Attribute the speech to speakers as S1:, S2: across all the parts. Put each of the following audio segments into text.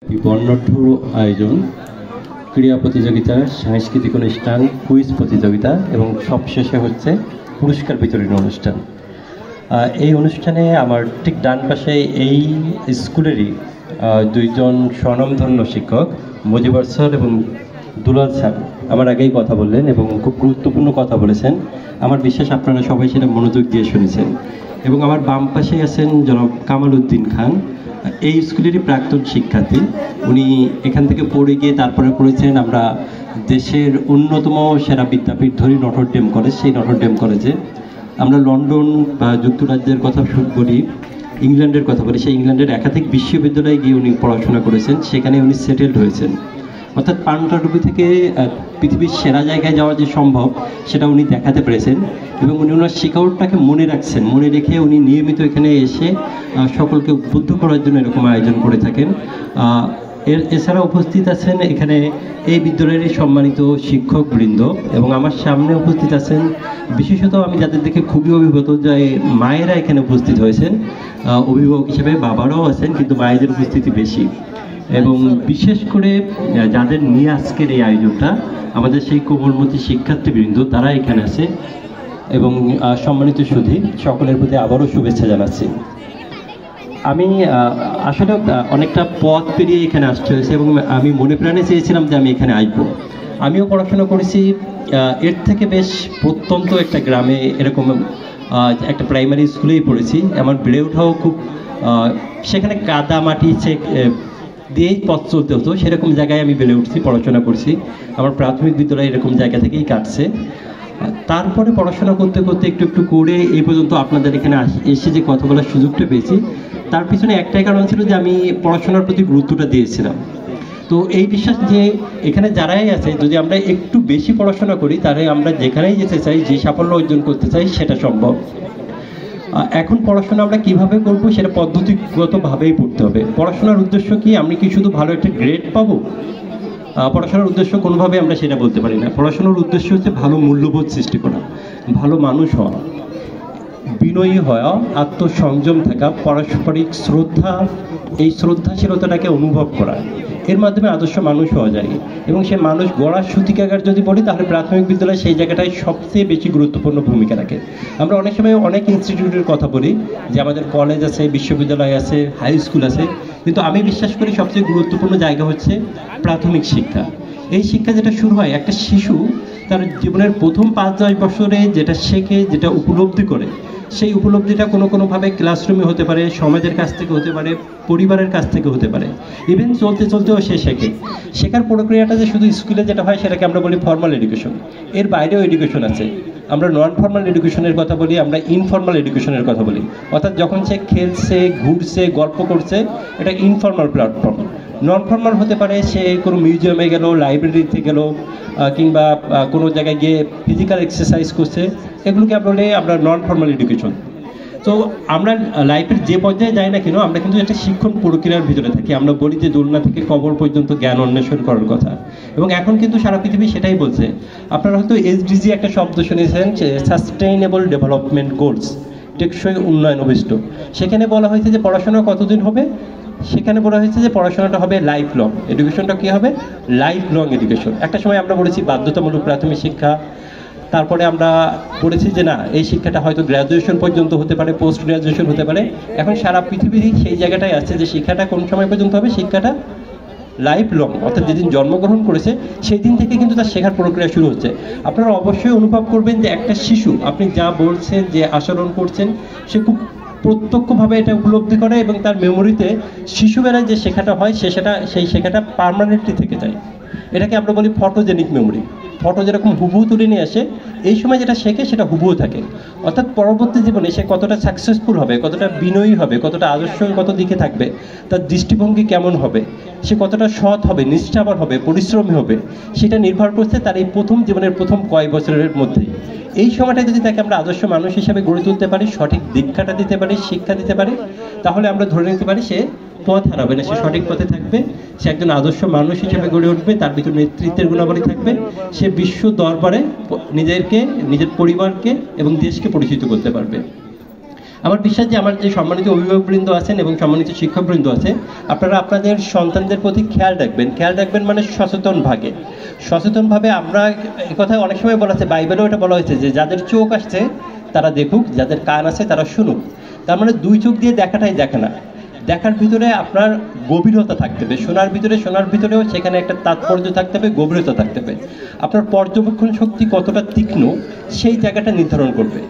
S1: বর্ণাঢ্য আয়োজন, ক্রীড়া প্রতিযোগিতা, সাংস্কৃতিক অনুষ্ঠান, কুইজ প্রতিযোগিতা এবং সবশেষে হচ্ছে পুরস্কার বিতরণী অনুষ্ঠান। এই অনুষ্ঠানে আমার ঠিক ডান পাশে এই স্কুলেরই দুইজন স্বনামধন্য শিক্ষক মুজিবর স্যার এবং দুলাল স্যার আমার আগেই কথা বললেন এবং খুব গুরুত্বপূর্ণ কথা বলেছেন। আমার বিশ্বাস আপনারা সবাই সেটা মনোযোগ দিয়ে শুনেছেন। এবং আমার বাম পাশে আছেন জনাব কামাল উদ্দিন খান, এই স্কুলেরই প্রাক্তন শিক্ষার্থী। উনি এখান থেকে পড়ে গিয়ে তারপরে পড়েছেন আমরা দেশের অন্যতম সেরা বিদ্যাপীঠ ধরি নটরডেম কলেজ। সেই নটরডেম কলেজে আমরা লন্ডন বা যুক্তরাজ্যের কথা বলি, ইংল্যান্ডের কথা বলি, সেই ইংল্যান্ডের একাধিক বিশ্ববিদ্যালয়ে গিয়ে উনি পড়াশোনা করেছেন, সেখানে উনি সেটেলড হয়েছেন। অর্থাৎ পান্ডাডুবি থেকে পৃথিবীর সেরা জায়গায় যাওয়া যে সম্ভব সেটা উনি দেখাতে পেরেছেন এবং উনি ওনার শিক্ষকটাকে মনে রাখছেন। মনে রেখে উনি নিয়মিত এখানে এসে সকলকে উদ্বুদ্ধ করার জন্য এরকম আয়োজন করে থাকেন। এছাড়া উপস্থিত আছেন এখানে এই বিদ্যালয়ের সম্মানিত শিক্ষকবৃন্দ এবং আমার সামনে উপস্থিত আছেন বিশেষত আমি যাদের দেখে খুবই অভিভূত যে মায়েরা এখানে উপস্থিত হয়েছেন। অভিভাবক হিসেবে বাবারাও আছেন, কিন্তু মায়েদের উপস্থিতি বেশি। এবং বিশেষ করে যাদের নিয়ে আজকের এই আয়োজনটা, আমাদের সেই কোমলমতি শিক্ষার্থীবৃন্দ তারা এখানে আছে এবং সম্মানিত সুধী সকলের প্রতি আবারও শুভেচ্ছা জানাচ্ছি। আমি আসলে অনেকটা পথ পেরিয়ে এখানে আসতে হয়েছে এবং আমি মনে প্রাণে চেয়েছিলাম যে আমি এখানে আসবো। আমিও পড়াশোনা করেছি এর থেকে বেশ প্রত্যন্ত একটা গ্রামে, এরকম একটা প্রাইমারি স্কুলেই পড়েছি। আমার বেড়ে ওঠাও খুব সেখানে কাদা মাটি দিয়েই পথ চলতে হতো, সেরকম জায়গায় আমি বেড়ে উঠছি, পড়াশোনা করছি। আমার প্রাথমিক বিদ্যালয় এরকম জায়গা থেকেই কাটছে। তারপরে পড়াশোনা করতে করতে একটু একটু করে এই পর্যন্ত আপনাদের এখানে এসে যে কথা বলার সুযোগটা পেয়েছি, তার পিছনে একটাই কারণ ছিল যে আমি পড়াশোনার প্রতি গুরুত্বটা দিয়েছিলাম। তো এই বিশ্বাস যে এখানে যারাই আছে, যদি আমরা একটু বেশি পড়াশোনা করি তাহলে আমরা যেখানেই যেতে চাই, যে সাফল্য অর্জন করতে চাই সেটা সম্ভব। এখন পড়াশোনা আমরা কিভাবে করব সেটা পদ্ধতিগতভাবেই পড়তে হবে। পড়াশোনার উদ্দেশ্য কি? আমি কি শুধু ভালো একটা গ্রেড পাবো? পড়াশোনার উদ্দেশ্য কোনোভাবে আমরা সেটা বলতে পারি না। পড়াশোনার উদ্দেশ্য হচ্ছে ভালো মূল্যবোধ সৃষ্টি করা, ভালো মানুষ হওয়া, বিনয়ী হওয়া, আত্মসংযম থাকা, পারস্পরিক শ্রদ্ধা, এই শ্রদ্ধাশীলতাটাকে অনুভব করা। এর মাধ্যমে আদর্শ মানুষ হওয়া যায় এবং সে মানুষ গড়ার সূতিকাগার যদি বলি তাহলে প্রাথমিক বিদ্যালয় সেই জায়গাটায় সবচেয়ে বেশি গুরুত্বপূর্ণ ভূমিকা রাখে। আমরা অনেক সময় অনেক ইনস্টিটিউটের কথা বলি যে আমাদের কলেজ আছে, বিশ্ববিদ্যালয় আছে, হাই স্কুল আছে, কিন্তু আমি বিশ্বাস করি সবচেয়ে গুরুত্বপূর্ণ জায়গা হচ্ছে প্রাথমিক শিক্ষা। এই শিক্ষা যেটা শুরু হয়, একটা শিশু তার জীবনের প্রথম 5-10 বছরে যেটা শেখে, যেটা উপলব্ধি করে, সেই উপলব্ধিটা কোনোভাবে ক্লাসরুমে হতে পারে, সমাজের কাছ থেকে হতে পারে, পরিবারের কাছ থেকে হতে পারে, ইভেন চলতে চলতেও সে শেখে। শেখার প্রক্রিয়াটা যে শুধু স্কুলে যেটা হয় সেটাকে আমরা বলি ফর্মাল এডুকেশন। এর বাইরেও এডুকেশন আছে। আমরা নন ফর্মাল এডুকেশনের কথা বলি, আমরা ইনফর্মাল এডুকেশনের কথা বলি। অর্থাৎ যখন সে খেলছে, ঘুরছে, গল্প করছে, এটা ইনফর্মাল প্ল্যাটফর্ম। নন ফর্মাল হতে পারে সে কোনো মিউজিয়ামে গেল, লাইব্রেরিতে গেল, কিংবা কোনো জায়গায় গিয়ে ফিজিক্যাল এক্সারসাইজ করছে, এগুলোকে আমরা নন ফর্মাল এডুকেশন। তো আমরা লাইফের যে পর্যায়ে যাই না কেন, আমরা কিন্তু একটা শিক্ষণ প্রক্রিয়ার ভিতরে থাকি। আমরা বলি যে দোলনা থেকে কবর পর্যন্ত জ্ঞান অন্বেষণ করার কথা, এবং এখন কিন্তু সারা পৃথিবী সেটাই বলছে। আপনারা হয়তো এসডিজি একটা শব্দ শুনেছেন, সাস্টেইনেবল ডেভেলপমেন্ট গোলস, টেকসই উন্নয়ন অভিষ্ট। সেখানে বলা হয়েছে যে পড়াশোনা কতদিন হবে, সেখানে বলা হয়েছে যে পড়াশোনাটা হবে লাইফ লং। এডুকেশনটা কী হবে? Life long education. একটা সময় আমরা বলেছি বাধ্যতামূলক প্রাথমিক শিক্ষা, তারপরে আমরা পড়েছি যে না, এই শিক্ষাটা হয়তো গ্র্যাজুয়েশন পর্যন্ত হতে পারে, পোস্ট গ্র্যাজুয়েশন হতে পারে। এখন সারা পৃথিবীরই সেই জায়গাটায় আছে যে শিক্ষাটা কোন সময় পর্যন্ত হবে, শিক্ষাটা লাইফ লং। অর্থাৎ যেদিন জন্মগ্রহণ করেছে সেই দিন থেকে কিন্তু তার শেখার প্রক্রিয়া শুরু হচ্ছে। আপনারা অবশ্যই অনুভব করবেন যে একটা শিশু, আপনি যা বলছেন, যে আচরণ করছেন, সে খুব প্রত্যক্ষভাবে এটা উপলব্ধি করে এবং তার মেমোরিতে শিশুবেলায় যে শেখাটা হয় সেই শেখাটা পার্মানেন্টলি থেকে যায়। এটাকে আমরা বলি ফটোজেনিক মেমোরি। ফটো যেরকম হুবহু তুলে নিয়ে আসে, এই সময় যেটা শেখে সেটা হুবহু থাকে। অর্থাৎ পরবর্তী জীবনে সে কতটা সাকসেসফুল হবে, কতটা বিনয়ী হবে, কতটা আদর্শগত দিকে থাকবে, তার দৃষ্টিভঙ্গি কেমন হবে, সে কতটা সৎ হবে, নিষ্ঠাবান হবে, পরিশ্রমী হবে, সেটা নির্ভর করছে তার এই জীবনের প্রথম কয়েক বছরের মধ্যেই। এই সময়টা যদি তাকে আমরা আদর্শ মানুষ হিসাবে গড়ে তুলতে পারি, সঠিক দীক্ষাটা দিতে পারি, শিক্ষা দিতে পারি, তাহলে আমরা ধরে নিতে পারি সে পথ হারাবে না, সে সঠিক পথে থাকবে, সে একজন আদর্শ মানুষ হিসেবে গড়ে উঠবে, তার ভিতর নেতৃত্বের গুণাবলী থাকবে, সে বিশ্ব দরবারে নিজের পরিবারকে এবং দেশকে পরিচিত করতে পারবে। আমার বিশ্বাস যে আমার যে সম্মানিত অভিভাবকবৃন্দ আছেন এবং সম্মানিত শিক্ষকবৃন্দ আছে, আপনারা আপনাদের সন্তানদের প্রতি খেয়াল রাখবেন মানে সচেতনভাবে। আমরা এই কথা অনেক সময় বলা আছে, বাইবেলেও এটা বলা হয়েছে যে যাদের চোখ আসছে তারা দেখুক, যাদের কান আছে তারা শুনুক। তার মানে দুই চোখ দিয়ে দেখাটাই দেখে না, দেখার ভিতরে আপনার গভীরতা থাকতে হবে, শোনার ভিতরেও সেখানে একটা তাৎপর্য থাকতে হবে, গভীরতা থাকতে হবে। আপনার পর্যবেক্ষণ শক্তি কতটা তীক্ষ্ণ সেই জায়গাটা নির্ধারণ করবে।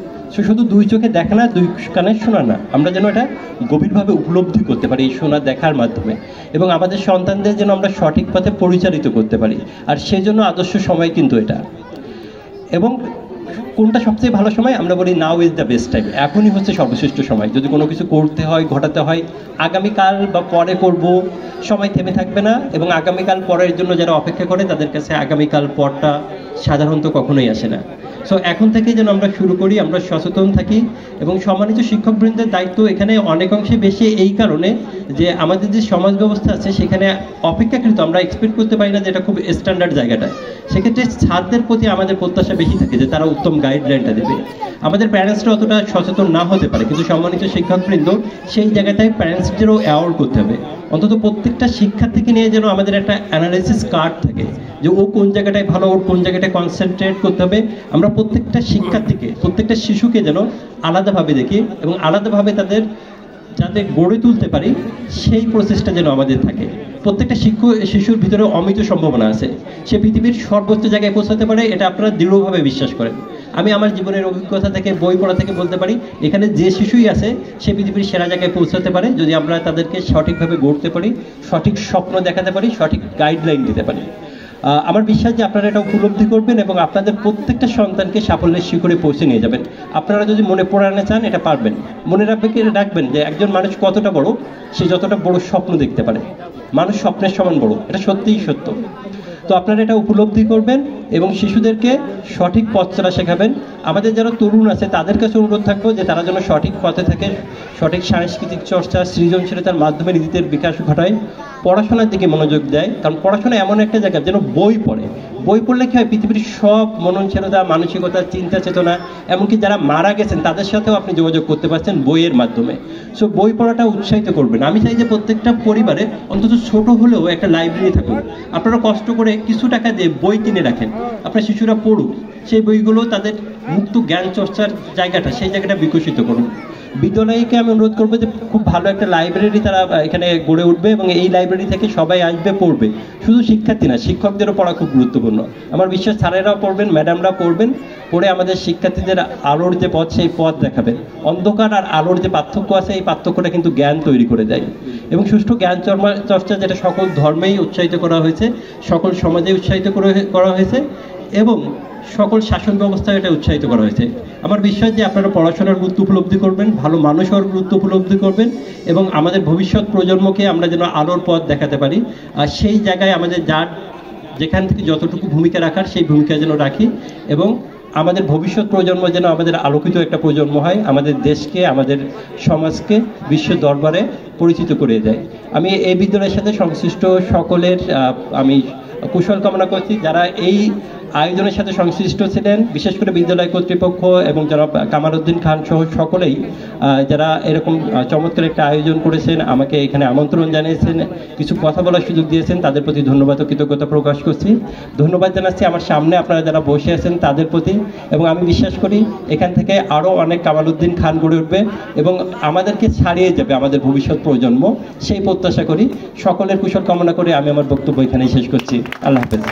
S1: শুধু দুই চোখে দেখা না, দুই কানে শোনা না, আমরা যেন এটা গভীরভাবে উপলব্ধি করতে পারি এই শোনা দেখার মাধ্যমে, এবং আমাদের সন্তানদের যেন আমরা সঠিক পথে পরিচালিত করতে পারি। আর সেজন্য আদর্শ সময় কিন্তু এটা। এবং কোনটা সবচেয়ে ভালো সময়? আমরা বলি now is the best time, এখনই হচ্ছে সর্বশ্রেষ্ঠ সময়। যদি কোনো কিছু করতে হয়, ঘটাতে হয়, আগামীকাল বা পরে করব, সময় থেমে থাকবে না। এবং আগামীকাল পরের জন্য যারা অপেক্ষা করে তাদের কাছে আগামীকাল পরটা সাধারণত কখনোই আসে না। সো এখন থেকে যেন আমরা শুরু করি, আমরা সচেতন থাকি। এবং সম্মানিত শিক্ষকবৃন্দের দায়িত্ব এখানে অনেক অংশে বেশি এই কারণে যে আমাদের যে সমাজ ব্যবস্থা আছে সেখানে অপেক্ষাকৃত আমরা এক্সপেক্ট করতে পারি না যে এটা খুব স্ট্যান্ডার্ড জায়গাটা। সেক্ষেত্রে ছাত্রদের প্রতি আমাদের প্রত্যাশা বেশি থাকে যে তারা উত্তম গাইডলাইনটা দেবে। আমাদের প্যারেন্টসরা অতটা সচেতন না হতে পারে, কিন্তু সম্মানিত শিক্ষকবৃন্দ সেই জায়গাটায় প্যারেন্টসদেরও অ্যাওয়ার করতে হবে। অন্তত প্রত্যেকটা শিক্ষার্থীকে নিয়ে যেন আমাদের একটা অ্যানালাইসিস কার্ড থাকে যে ও কোন জায়গাটায় ভালো, ওর কোন জায়গাটায় কনসেন্ট্রেট করতে হবে। আমরা প্রত্যেকটা শিক্ষার্থীকে, প্রত্যেকটা শিশুকে যেন আলাদাভাবে দেখি এবং আলাদাভাবে তাদের যাতে গড়ে তুলতে পারি সেই প্রসেসটা যেন আমাদের থাকে। প্রত্যেকটা শিশুর ভিতরে অমিত সম্ভাবনা আছে, সে পৃথিবীর সর্বোচ্চ জায়গায় পৌঁছাতে পারে, এটা আপনারা দৃঢ়ভাবে বিশ্বাস করেন। আমি আমার জীবনের অভিজ্ঞতা থেকে, বই পড়া থেকে বলতে পারি, এখানে যে শিশুই আছে সে পৃথিবীর সেরা জায়গায় পৌঁছাতে পারে যদি আমরা তাদেরকে সঠিকভাবে গড়তে পারি, সঠিক স্বপ্ন দেখাতে পারি, সঠিক গাইডলাইন দিতে পারি। আমার বিশ্বাস যে আপনারা এটা উপলব্ধি করবেন এবং আপনাদের প্রত্যেকটা সন্তানকে সাফল্যের শিখরে পৌঁছে নিয়ে যাবেন। আপনারা যদি মনে পড়ানো চান এটা পারবেন। মনে রাখবেন যে একজন মানুষ কতটা বড়, সে যতটা বড় স্বপ্ন দেখতে পারে। মানুষ স্বপ্নের সমান বড়, এটা সত্যিই সত্য। তো আপনারা এটা উপলব্ধি করবেন এবং শিশুদেরকে সঠিক পথ চলা শেখাবেন। আমাদের যারা তরুণ আছে তাদের কাছে অনুরোধ থাকবো যে তারা যেন সঠিক পথে থাকে, সঠিক সাংস্কৃতিক চর্চা, সৃজনশীলতার মাধ্যমে নিজেদের বিকাশ ঘটায়, পড়াশোনার দিকে মনোযোগ দেয়। কারণ পড়াশোনা এমন একটা জায়গা যেন বই পড়লে কি হয়, পৃথিবীর সব মননশীলতা, মানসিকতা, চিন্তা চেতনা, এমনকি যারা মারা গেছেন তাদের সাথেও আপনি যোগাযোগ করতে পারছেন বইয়ের মাধ্যমে। সো বই পড়াটা উৎসাহিত করবেন। আমি চাই যে প্রত্যেকটা পরিবারে অন্তত ছোট হলেও একটা লাইব্রেরি থাকুক। আপনারা কষ্ট করে কিছু টাকা দিয়ে বই কিনে রাখেন, আপনার শিশুরা পড়ুক, সেই বইগুলো তাদের মুক্ত জ্ঞান চর্চার জায়গাটা, সেই জায়গাটা বিকশিত করুন। বিদ্যালয়কে আমি অনুরোধ করবো যে খুব ভালো একটা লাইব্রেরি তারা এখানে গড়ে উঠবে এবং এই লাইব্রেরি থেকে সবাই আসবে, পড়বে। শুধু শিক্ষার্থী না, শিক্ষকদেরও পড়া খুব গুরুত্বপূর্ণ। আমার বিশ্বাস স্যারেরাও পড়বেন, ম্যাডামরা পড়বেন, পড়ে আমাদের শিক্ষার্থীদের আলোর যে পথ সেই পথ দেখাবেন। অন্ধকার আর আলোর যে পার্থক্য আছে এই পার্থক্যটা কিন্তু জ্ঞান তৈরি করে দেয়। এবং সুষ্ঠু জ্ঞান চর্চা যেটা সকল ধর্মেই উৎসাহিত করা হয়েছে, সকল সমাজে উৎসাহিত করা হয়েছে এবং সকল শাসন ব্যবস্থায় এটা উৎসাহিত করা হয়েছে। আমার বিশ্বাস যে আপনারা পড়াশোনার গুরুত্ব উপলব্ধি করবেন, ভালো মানুষ হওয়ার গুরুত্ব উপলব্ধি করবেন এবং আমাদের ভবিষ্যৎ প্রজন্মকে আমরা যেন আলোর পথ দেখাতে পারি। আর সেই জায়গায় আমাদের যেখান থেকে যতটুকু ভূমিকা রাখার সেই ভূমিকা যেন রাখি এবং আমাদের ভবিষ্যৎ প্রজন্ম যেন আমাদের আলোকিত একটা প্রজন্ম হয়, আমাদের দেশকে, আমাদের সমাজকে বিশ্ব দরবারে পরিচিত করে দেয়। আমি এই বিদ্যালয়ের সাথে সংশ্লিষ্ট সকলের আমি কুশল কামনা করছি। যারা এই আয়োজনের সাথে সংশ্লিষ্ট ছিলেন, বিশেষ করে বিদ্যালয় কর্তৃপক্ষ এবং যারা কামাল উদ্দিন খান সহ সকলেই যারা এরকম চমৎকার একটা আয়োজন করেছেন, আমাকে এখানে আমন্ত্রণ জানিয়েছেন, কিছু কথা বলার সুযোগ দিয়েছেন, তাদের প্রতি ধন্যবাদ ও কৃতজ্ঞতা প্রকাশ করছি। ধন্যবাদ জানাচ্ছি আমার সামনে আপনারা যারা বসে আছেন তাদের প্রতি। এবং আমি বিশ্বাস করি এখান থেকে আরও অনেক কামাল উদ্দিন খান গড়ে উঠবে এবং আমাদেরকে ছাড়িয়ে যাবে আমাদের ভবিষ্যৎ প্রজন্ম, সেই প্রত্যাশা করি। সকলের কুশল কামনা করে আমি আমার বক্তব্য এখানেই শেষ করছি। আল্লাহ হাফেজ।